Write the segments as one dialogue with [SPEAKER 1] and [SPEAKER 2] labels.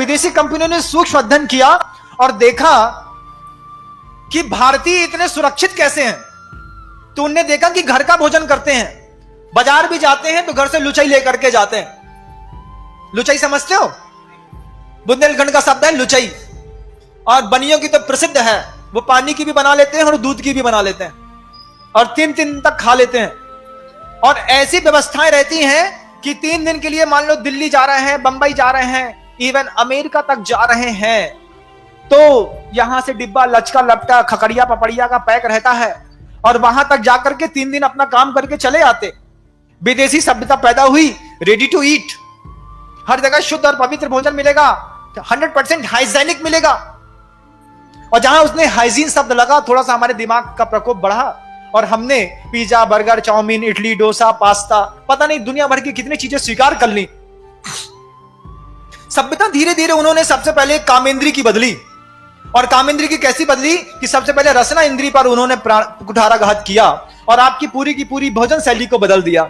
[SPEAKER 1] विदेशी कंपनियों ने सूक्ष्म अध्ययन किया और देखा कि भारतीय इतने सुरक्षित कैसे हैं। तो उनने देखा कि घर का भोजन करते हैं, बाजार भी जाते हैं तो घर से लुचाई लेकर के जाते हैं। लुचाई समझते हो? बुंदेलखंड का शब्द है लुचाई, और बनियों की तो प्रसिद्ध है, वो पानी की भी बना लेते हैं और दूध की भी बना लेते हैं और 3 दिन तक खा लेते हैं। और ऐसी व्यवस्थाएं रहती हैं कि 3 दिन के लिए मान लो दिल्ली जा रहे हैं, बंबई जा रहे हैं, इवन अमेरिका तक जा रहे हैं, तो यहां से डिब्बा लचका लपटा खकड़िया पपड़िया का पैक रहता है और वहां तक जाकर के 3 दिन अपना काम करके चले आते। विदेशी सभ्यता पैदा हुई, रेडी टू ईट, हर जगह शुद्ध और पवित्र भोजन मिलेगा, 100% हाइजीनिक मिलेगा। और जहां उसने हाइजीन शब्द लगा, थोड़ा सा हमारे दिमाग का प्रकोप बढ़ा और हमने pizza, burger, chow mein, idli, dosa, pasta, पता नहीं दुनिया भर की कितनी चीजें स्वीकार कर ली। सभ्यता धीरे धीरे उन्होंने सबसे पहले कामेंद्री की बदली, और कामेंद्री की कैसी बदली कि सबसे पहले रसना इंद्री पर उन्होंने कुठाराघात किया और आपकी पूरी की पूरी भोजन शैली को बदल दिया।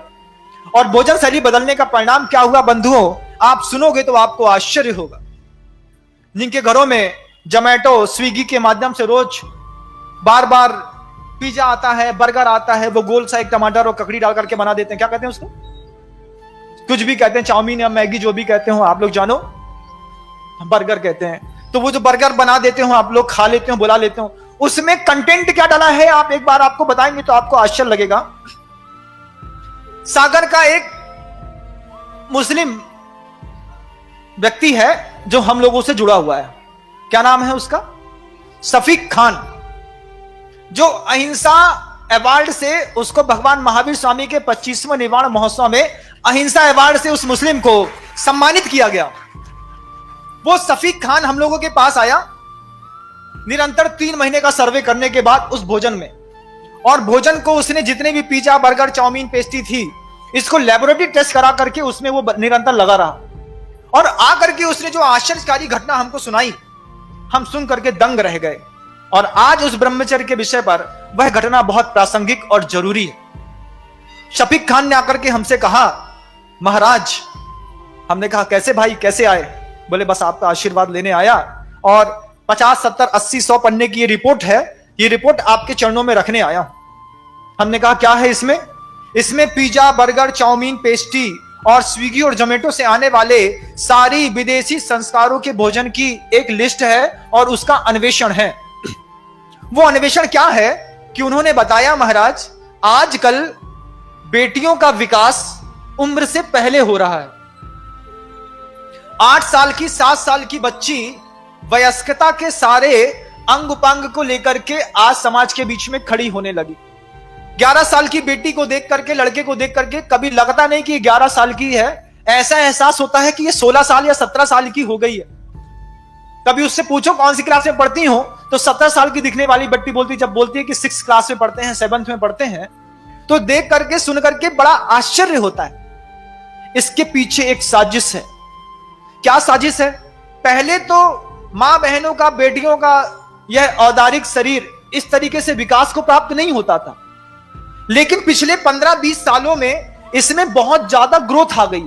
[SPEAKER 1] और भोजन शैली बदलने का परिणाम क्या हुआ बंधुओं, आप सुनोगे तो आपको आश्चर्य होगा। जिनके घरों में जोमैटो, स्विगी के माध्यम से रोज बार बार पिज्जा आता है, बर्गर आता है, वो गोल सा एक टमाटर और ककड़ी डाल करके बना देते हैं, क्या कहते हैं उसको, कुछ भी कहते हैं, चाउमीन या मैगी जो भी कहते हो आप लोग जानो, बर्गर कहते हैं। तो वो जो बर्गर बना देते हो आप लोग, खा लेते हो, बुला लेते हो, उसमें कंटेंट क्या डाला है आप एक बार आपको बताएंगे तो आपको आश्चर्य लगेगा। सागर का एक मुस्लिम व्यक्ति है जो हम लोगों से जुड़ा हुआ है, क्या नाम है उसका, शफीक खान, जो अहिंसा अवार्ड से उसको भगवान महावीर स्वामी के 25वें निर्वाण महोत्सव में अहिंसा अवार्ड से उस मुस्लिम को सम्मानित किया गया। वो शफीक खान हम लोगों के पास आया निरंतर 3 महीने का सर्वे करने के बाद उस भोजन में, और भोजन को उसने जितने भी पिज्जा, बर्गर, चाउमीन, पेस्ट्री थी, इसको लेबोरेटरी टेस्ट करा करके उसमें वो निरंतर लगा रहा और आकर के उसने जो आश्चर्यकारी घटना हमको सुनाई, हम सुन करके दंग रह गए। और आज उस ब्रह्मचर्य के विषय पर वह घटना बहुत प्रासंगिक और जरूरी है। शफीक खान ने आकर के हमसे कहा, महाराज, हमने कहा कैसे भाई, कैसे आए? बोले बस आपका आशीर्वाद लेने आया और 50, 70, 80, 100 पन्ने की ये रिपोर्ट है, ये रिपोर्ट आपके चरणों में रखने आया। हमने कहा क्या है इसमें? इसमें पिज्जा, बर्गर, चाउमीन, पेस्ट्री और स्विगी और जोमेटो से आने वाले सारी विदेशी संस्कारों के भोजन की एक लिस्ट है और उसका अन्वेषण है। वो अन्वेषण क्या है कि उन्होंने बताया, महाराज, आजकल बेटियों का विकास उम्र से पहले हो रहा है। 8 साल की, 7 साल की बच्ची वयस्कता के सारे अंग उपांग को लेकर के आज समाज के बीच में खड़ी होने लगी। 11 साल की बेटी को देख करके, लड़के को देख करके कभी लगता नहीं कि 11 साल की है, ऐसा एहसास होता है कि ये 16 साल या 17 साल की हो गई है। कभी उससे पूछो कौन सी क्लास में पढ़ती हो, तो 17 साल की दिखने वाली बच्ची बोलती, जब बोलती है कि 6th क्लास में पढ़ते हैं, 7th में पढ़ते हैं, तो देख करके सुन करके बड़ा आश्चर्य होता है। इसके पीछे एक साजिश है। क्या साजिश है? पहले तो मां बहनों का, बेटियों का यह औदारिक शरीर इस तरीके से विकास को प्राप्त नहीं होता था, लेकिन पिछले 15-20 सालों में इसमें बहुत ज्यादा ग्रोथ आ गई।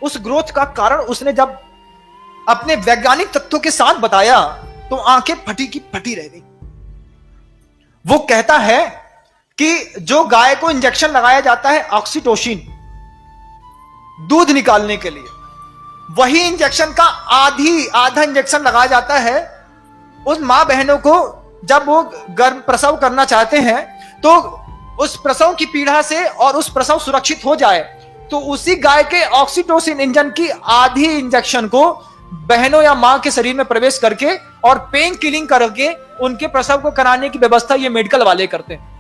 [SPEAKER 1] उस ग्रोथ का कारण उसने जब अपने वैज्ञानिक तथ्यों के साथ बताया तो आंखें फटी की फटी रह गई। वो कहता है कि जो गाय को इंजेक्शन लगाया जाता है ऑक्सीटोसिन दूध निकालने के लिए, वही इंजेक्शन का आधा इंजेक्शन लगाया जाता है उन मां बहनों को जब वो गर्भ प्रसव करना चाहते हैं, तो उस प्रसव की पीड़ा से और उस प्रसव सुरक्षित हो जाए, तो उसी गाय के ऑक्सीटोसिन इंजन की आधी इंजेक्शन को बहनों या मां के शरीर में प्रवेश करके और पेन किलिंग करके उनके प्रसव को कराने की व्यवस्था ये मेडिकल वाले करते हैं।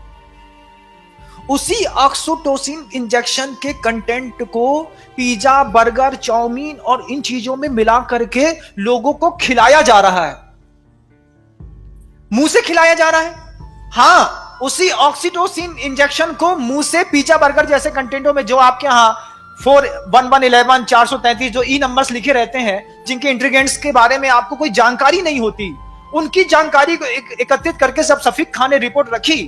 [SPEAKER 1] उसी ऑक्सीटोसिन इंजेक्शन के कंटेंट को पिज्जा, बर्गर, चाउमीन और इन चीजों में मिला करके लोगों को खिलाया जा रहा है, मुंह से खिलाया जा रहा है। हां, उसी ऑक्सीटोसिन इंजेक्शन को मुंह से पिज्जा, बर्गर जैसे कंटेंटों में, जो आपके यहां 41111 433 जो ई नंबर्स लिखे रहते हैं, जिनके इंग्रेडिएंट्स के बारे में आपको कोई जानकारी नहीं होती, उनकी जानकारी को एकत्रित करके जब शफीक खान ने रिपोर्ट रखी,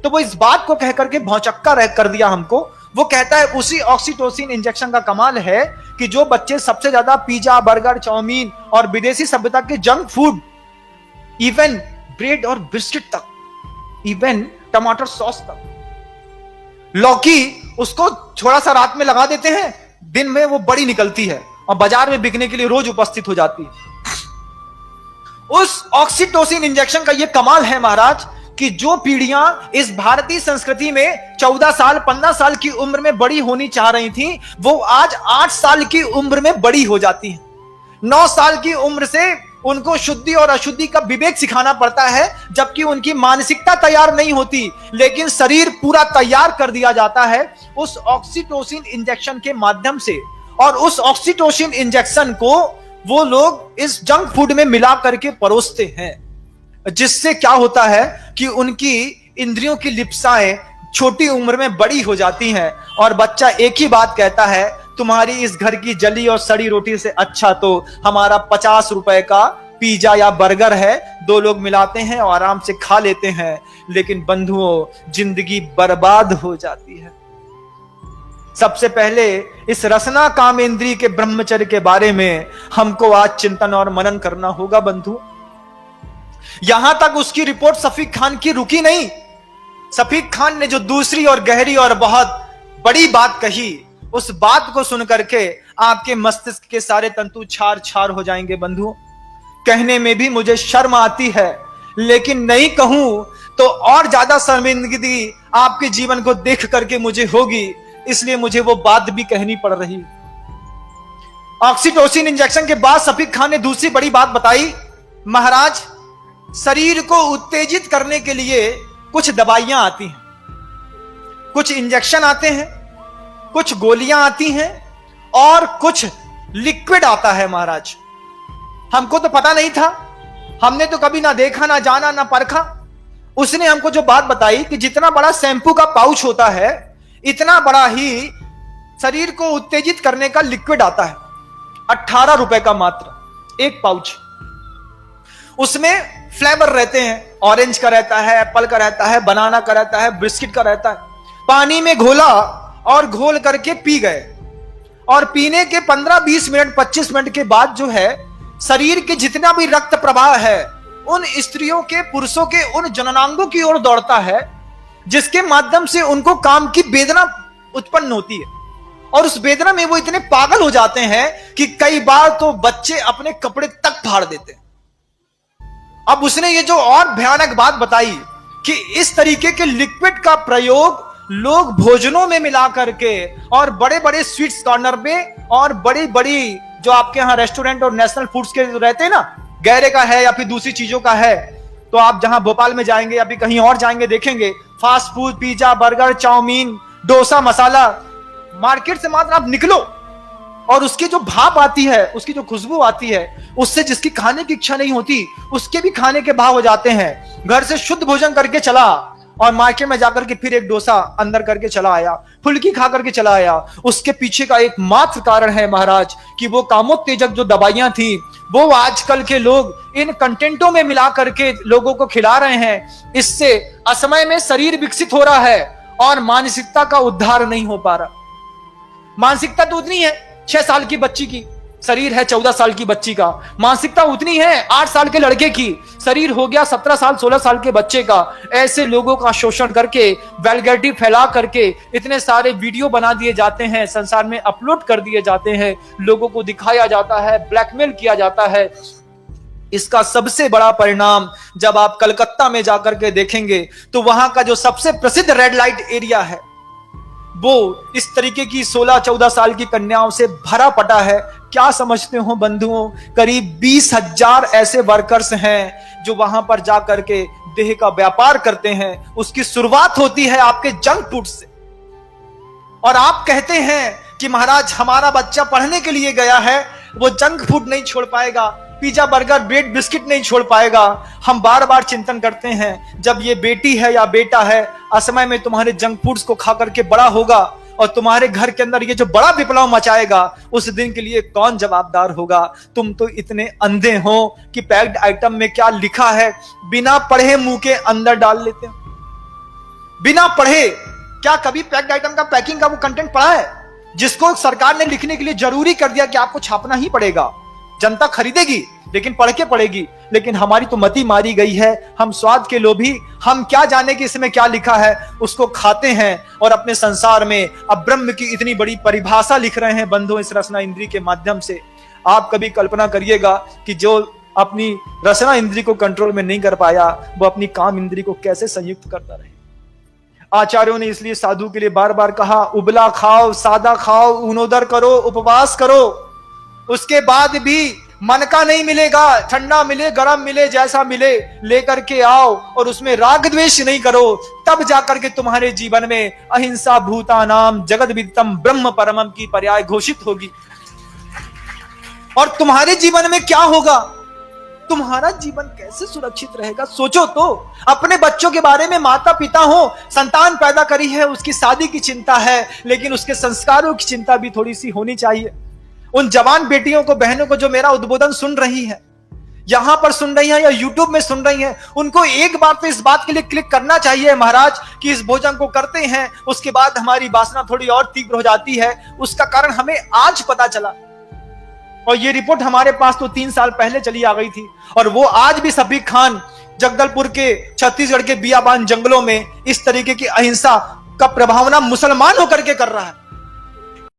[SPEAKER 1] तो वो इस बात को कहकर के भौचक्का कर दिया हमको। वो कहता है उसी ऑक्सीटोसिन इंजेक्शन का कमाल है कि जो बच्चे सबसे ज्यादा पिज्जा, बर्गर, चाउमीन और विदेशी सभ्यता के जंक फूड, इवन ब्रेड और बिस्किट तक, इवन टमाटर सॉस तक, लौकी उसको थोड़ा सा रात में लगा देते हैं, दिन में वो बड़ी निकलती है और बाजार में बिकने के लिए रोज उपस्थित हो जाती है। उस ऑक्सीटोसिन इंजेक्शन का ये कमाल है महाराज कि जो पीढ़ियां इस भारतीय संस्कृति में 14 साल 15 साल की उम्र में बड़ी होनी चाह रही थी, वो आज 8 साल की उम्र में बड़ी हो जाती हैं। 9 साल की उम्र से उनको शुद्धि और अशुद्धि का विवेक सिखाना पड़ता है, जबकि उनकी मानसिकता तैयार नहीं होती, लेकिन शरीर पूरा तैयार कर दिया जाता है उस ऑक्सीटोसिन इंजेक्शन के माध्यम से। और उस ऑक्सीटोसिन इंजेक्शन को वो लोग इस जंक फूड में मिला करके परोसते हैं, जिससे क्या होता है कि उनकी इंद्रियों की लिप्साएं छोटी उम्र में बड़ी हो जाती हैं और बच्चा एक ही बात कहता है, तुम्हारी इस घर की जली और सड़ी रोटी से अच्छा तो हमारा 50 रुपए का पिज्जा या बर्गर है, 2 लोग मिलाते हैं और आराम से खा लेते हैं। लेकिन बंधुओं, जिंदगी बर्बाद हो जाती है। सबसे पहले इस रसना काम इंद्रिय के ब्रह्मचर्य के बारे में हमको आज चिंतन और मनन करना होगा बंधु। यहां तक उसकी रिपोर्ट सफीक खान की रुकी नहीं। सफीक खान ने जो दूसरी और गहरी और बहुत बड़ी बात कही, उस बात को सुन करके आपके मस्तिष्क के सारे तंतु छार छार हो जाएंगे बंधु। कहने में भी मुझे शर्म आती है, लेकिन नहीं कहूं तो और ज्यादा शर्मिंदगी आपके जीवन को देख करके मुझे होगी, इसलिए मुझे वो बात भी कहनी पड़ रही। ऑक्सीटोसिन इंजेक्शन के बाद सफीक खान ने दूसरी बड़ी बात बताई, महाराज शरीर को उत्तेजित करने के लिए कुछ दवाइयां आती हैं, कुछ इंजेक्शन आते हैं, कुछ गोलियां आती हैं और कुछ लिक्विड आता है। महाराज हमको तो पता नहीं था, हमने तो कभी ना देखा, ना जाना, ना परखा। उसने हमको जो बात बताई कि जितना बड़ा शैंपू का पाउच होता है, इतना बड़ा ही शरीर को उत्तेजित करने का लिक्विड आता है। 18 रुपए का मात्र एक पाउच। उसमें फ्लेवर रहते हैं, ऑरेंज का रहता है, एप्पल का रहता है, बनाना का रहता है, बिस्किट का रहता है। पानी में घोला और घोल करके पी गए, और पीने के 15-20 मिनट 25 मिनट के बाद जो है शरीर के जितना भी रक्त प्रवाह है उन स्त्रियों के, पुरुषों के उन जननांगों की ओर दौड़ता है, जिसके माध्यम से उनको काम की वेदना उत्पन्न होती है। और उस वेदना में वो इतने पागल हो जाते हैं कि कई बार तो बच्चे अपने कपड़े तक फाड़ देते हैं। अब उसने ये जो और भयानक बात बताई कि इस तरीके के लिक्विड का प्रयोग लोग भोजनों में मिला करके और बड़े बड़े स्वीट्स कॉर्नर में और बड़ी बड़ी जो आपके यहां रेस्टोरेंट और नेशनल फूड्स के रहते हैं ना, गहरे का है या फिर दूसरी चीजों का है, तो आप जहां भोपाल में जाएंगे या फिर कहीं और जाएंगे देखेंगे fast food, pizza, burger, chow mein, dosa, masala, market से मात्र आप निकलो और उसकी जो भाप आती है, उसकी जो खुशबू आती है, उससे जिसकी खाने की इच्छा नहीं होती उसके भी खाने के भाव हो जाते हैं। घर से शुद्ध भोजन करके चला और मार्केट में जाकर के फिर एक डोसा अंदर करके चला आया, फुल्की खा करके चला आया। उसके पीछे का एक मात्र कारण है महाराज कि वो कामोत्तेजक जो दवाइयां थी वो आजकल के लोग इन कंटेंटों में मिला करके लोगों को खिला रहे हैं। इससे असमय में शरीर विकसित हो रहा है और मानसिकता का उद्धार नहीं हो पा रहा। मानसिकता तो उतनी है 6 साल की बच्ची की, शरीर है 14 साल की बच्ची का। मानसिकता उतनी है 8 साल के लड़के की, शरीर हो गया 17 साल 16 साल के बच्चे का। ऐसे लोगों का शोषण करके, वल्गैरिटी फैला करके इतने सारे वीडियो बना दिए जाते हैं, संसार में अपलोड कर दिए जाते हैं, लोगों को दिखाया जाता है, ब्लैकमेल किया जाता है। इसका सबसे बड़ा परिणाम जब आप कलकत्ता में जाकर के देखेंगे तो वहां का जो सबसे प्रसिद्ध रेड लाइट एरिया है वो इस तरीके की 16-14 साल की कन्याओं से भरा पटा है। क्या समझते हो बंधुओं, करीब 20,000 ऐसे वर्कर्स हैं जो वहां पर जाकर के देह का व्यापार करते हैं। उसकी शुरुआत होती है आपके जंक फूड से। और आप कहते हैं कि महाराज हमारा बच्चा पढ़ने के लिए गया है, वो जंक फूड नहीं छोड़ पाएगा, पिज्जा, बर्गर, ब्रेड, बिस्किट नहीं छोड़ पाएगा। हम बार बार चिंतन करते हैं, जब ये बेटी है या बेटा है असमय में तुम्हारे जंक फूड्स को खा करके बड़ा होगा और तुम्हारे घर के अंदर ये जो बड़ा विप्लव मचाएगा, उस दिन के लिए कौन जवाबदार होगा? तुम तो इतने अंधे हो कि पैक्ड आइटम में क्या लिखा है बिना पढ़े मुंह के अंदर डाल लेते हो। बिना पढ़े क्या कभी पैक्ड आइटम का पैकिंग का वो कंटेंट पढ़ा है? जिसको सरकार ने लिखने के लिए जरूरी कर दिया कि आपको छापना ही पड़ेगा, जनता खरीदेगी लेकिन पढ़ के पड़ेगी। लेकिन हमारी तो मति मारी गई है, हम स्वाद के लोभी, हम क्या जाने कि इसमें क्या लिखा है, उसको खाते हैं और अपने संसार में अब ब्रह्म की इतनी बड़ी परिभाषा लिख रहे हैं बंधु इस रसना इंद्री के माध्यम से। आप कभी कल्पना करिएगा कि जो अपनी रसना इंद्री को कंट्रोल में नहीं कर पाया, वो अपनी काम इंद्री को कैसे संयुक्त करता रहे। आचार्यों ने इसलिए साधु के लिए बार बार कहा, उबला खाओ, सादा खाओ, ऊनोदर करो, उपवास करो, उसके बाद भी मन का नहीं मिलेगा, ठंडा मिले गरम मिले जैसा मिले लेकर के आओ और उसमें राग द्वेष नहीं करो, तब जाकर के तुम्हारे जीवन में अहिंसा भूतानाम जगद विदितम ब्रह्म परमम की पर्याय घोषित होगी। और तुम्हारे जीवन में क्या होगा, तुम्हारा जीवन कैसे सुरक्षित रहेगा, सोचो तो। अपने बच्चों के बारे में माता पिता हो, संतान पैदा करी है, उसकी शादी की चिंता है, लेकिन उसके संस्कारों की चिंता भी थोड़ी सी होनी चाहिए। उन जवान बेटियों को, बहनों को जो मेरा उद्बोधन सुन रही है, यहां पर सुन रही हैं या यूट्यूब में सुन रही हैं, उनको एक बार तो इस बात के लिए क्लिक करना चाहिए महाराज कि इस भोजन को करते हैं उसके बाद हमारी वासना थोड़ी और तीव्र हो जाती है। उसका कारण हमें आज पता चला और ये रिपोर्ट हमारे पास तो 3 साल पहले चली आ गई थी। और वो आज भी सफीक खान जगदलपुर के, छत्तीसगढ़ के बियाबान जंगलों में इस तरीके की अहिंसा का प्रभावना मुसलमान होकर के कर रहा है।